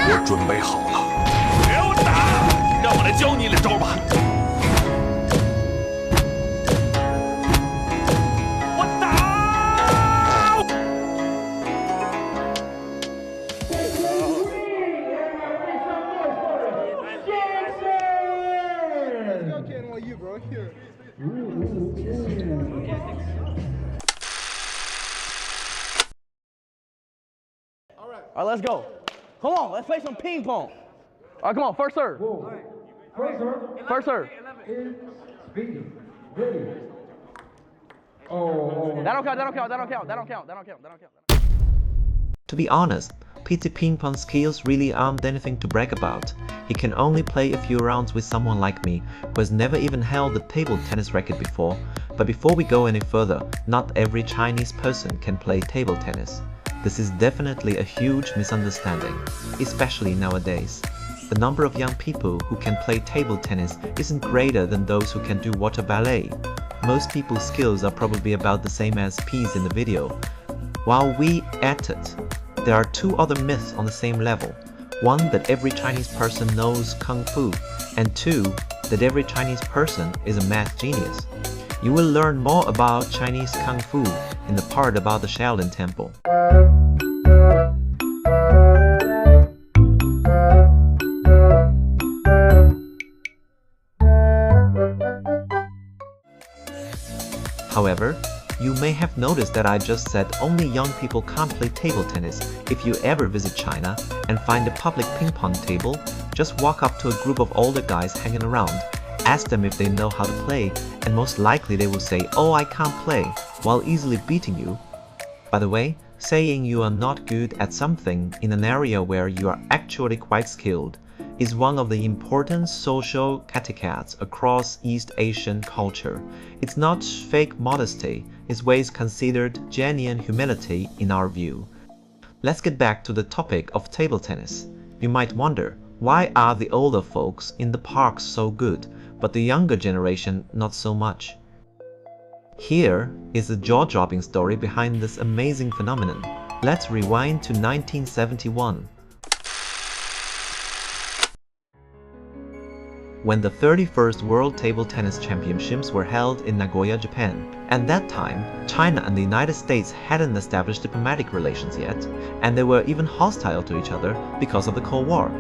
我准备好了。别我打，让我来教你两招吧。我打！All right, let's go. Come on, let's play some ping pong. All right, come on, first serve. First serve. That don't count. To be honest, Pete's ping pong skills really aren't anything to brag about. He can only play a few rounds with someone like me, who has never even held a table tennis racket before. But before we go any further, not every Chinese person can play table tennis. This is definitely a huge misunderstanding, especially nowadays. The number of young people who can play table tennis isn't greater than those who can do water ballet. Most people's skills are probably about the same as P's in the video. While we at it, there are two other myths on the same level. One, that every Chinese person knows Kung Fu, and two, that every Chinese person is a math genius. You will learn more about Chinese Kung Fu in the part about the Shaolin Temple. However, you may have noticed that I just said only young people can't play table tennis. If you ever visit China and find a public ping pong table, just walk up to a group of older guys hanging around, ask them if they know how to play, and most likely they will say, "Oh, I can't play," while easily beating you. By the way, saying you are not good at something in an area where you are actually quite skilled is one of the important social etiquettes across East Asian culture. It's not fake modesty, it's ways considered genuine humility in our view. Let's get back to the topic of table tennis. You might wonder, why are the older folks in the parks so good, but the younger generation not so much? Here is the jaw-dropping story behind this amazing phenomenon. Let's rewind to 1971. When the 31st World Table Tennis Championships were held in Nagoya, Japan. At that time, China and the United States hadn't established diplomatic relations yet, and they were even hostile to each other because of the Cold War.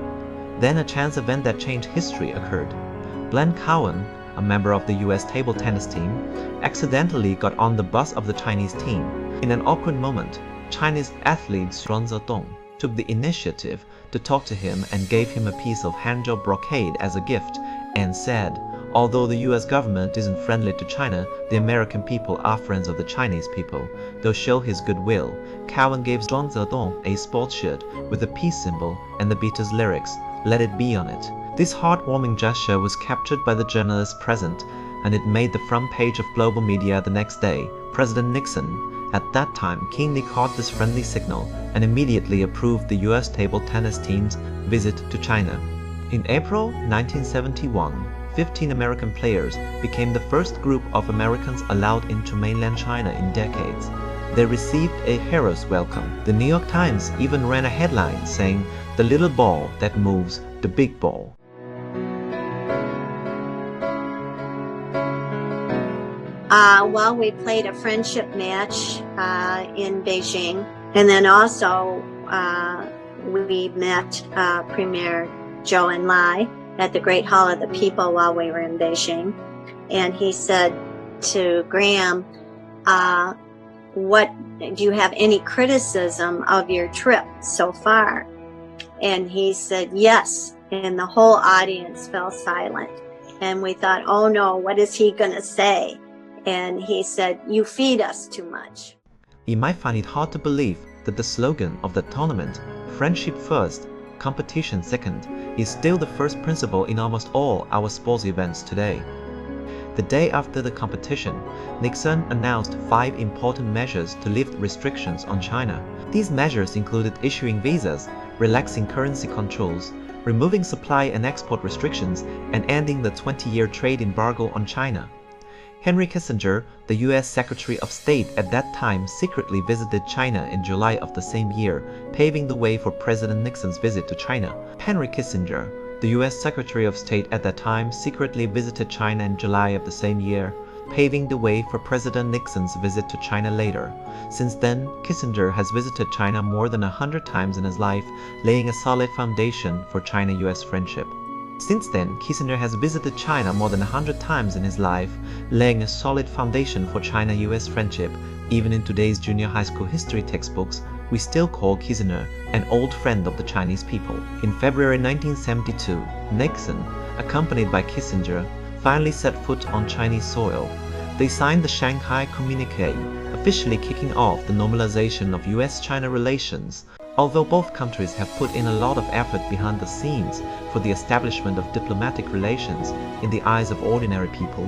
Then a chance event that changed history occurred. Glenn Cowan, a member of the US table tennis team, accidentally got on the bus of the Chinese team. In an awkward moment, Chinese athlete Zhuang Zedong took the initiative to talk to him and gave him a piece of Hangzhou brocade as a gift, and said, although the US government isn't friendly to China, the American people are friends of the Chinese people. They'll show his goodwill. Cowan gave Zhuang Zedong a sports shirt with a peace symbol and the Beatles lyrics, "Let It Be" on it. This heartwarming gesture was captured by the journalists present, and it made the front page of global media the next day. President Nixon, at that time, keenly caught this friendly signal and immediately approved the US table tennis team's visit to China. In April 1971, 15 American players became the first group of Americans allowed into mainland China in decades. They received a hero's welcome. The New York Times even ran a headline saying, "The little ball that moves the big ball." Well, we played a friendship match in Beijing, and then also we met Premier Zhou Enlai at the Great Hall of the People while we were in Beijing, and he said to Graham, "What do you have any criticism of your trip so far?" And he said yes, and the whole audience fell silent, and we thought, "Oh no, what is he gonna say?" And he said, "You feed us too much." You might find it hard to believe that the slogan of the tournament, "Friendship first, competition second," is still the first principle in almost all our sports events today. The day after the competition, Nixon announced 5 important measures to lift restrictions on China. These measures included issuing visas, relaxing currency controls, removing supply and export restrictions, and ending the 20-year trade embargo on China. Henry Kissinger, the US Secretary of State at that time, secretly visited China in July of the same year, paving the way for President Nixon's visit to China. Henry Kissinger, the US Secretary of State at that time, secretly visited China in July of the same year, paving the way for President Nixon's visit to China later. Since then, Kissinger has visited China more than 100 times in his life, laying a solid foundation for China-US friendship. Since then, Kissinger has visited China more than 100 times in his life, laying a solid foundation for China-US friendship. Even in today's junior high school history textbooks, we still call Kissinger an old friend of the Chinese people. In February 1972, Nixon, accompanied by Kissinger, finally set foot on Chinese soil. They signed the Shanghai Communique, officially kicking off the normalization of US-China relations. Although both countries have put in a lot of effort behind the scenes for the establishment of diplomatic relations in the eyes of ordinary people,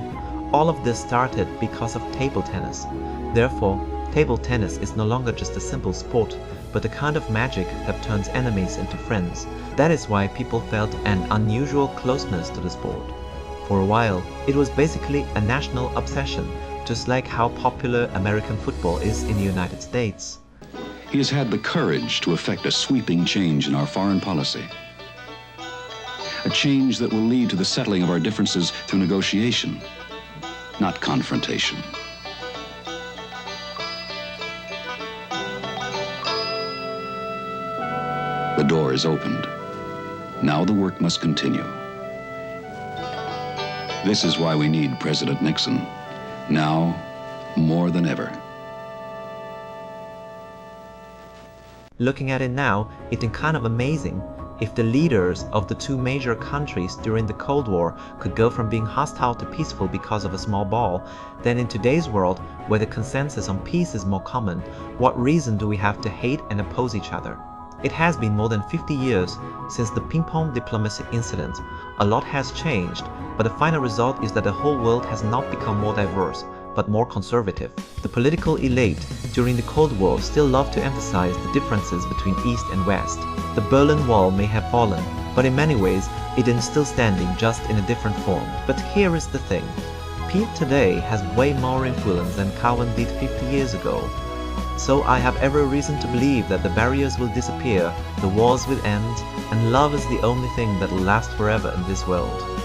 all of this started because of table tennis. Therefore, table tennis is no longer just a simple sport, but a kind of magic that turns enemies into friends. That is why people felt an unusual closeness to the sport. For a while, it was basically a national obsession, just like how popular American football is in the United States. He has had the courage to effect a sweeping change in our foreign policy. A change that will lead to the settling of our differences through negotiation, not confrontation. The door is opened. Now the work must continue. This is why we need President Nixon, now more than ever. Looking at it now, it's kind of amazing. If the leaders of the two major countries during the Cold War could go from being hostile to peaceful because of a small ball, then in today's world, where the consensus on peace is more common, what reason do we have to hate and oppose each other? It has been more than 50 years since the Ping Pong Diplomacy incident. A lot has changed, but the final result is that the whole world has not become more diverse, but more conservative. The political elite during the Cold War still loved to emphasize the differences between East and West. The Berlin Wall may have fallen, but in many ways it is still standing, just in a different form. But here is the thing. Pete today has way more influence than Cowan did 50 years ago. So I have every reason to believe that the barriers will disappear, the wars will end, and love is the only thing that will last forever in this world.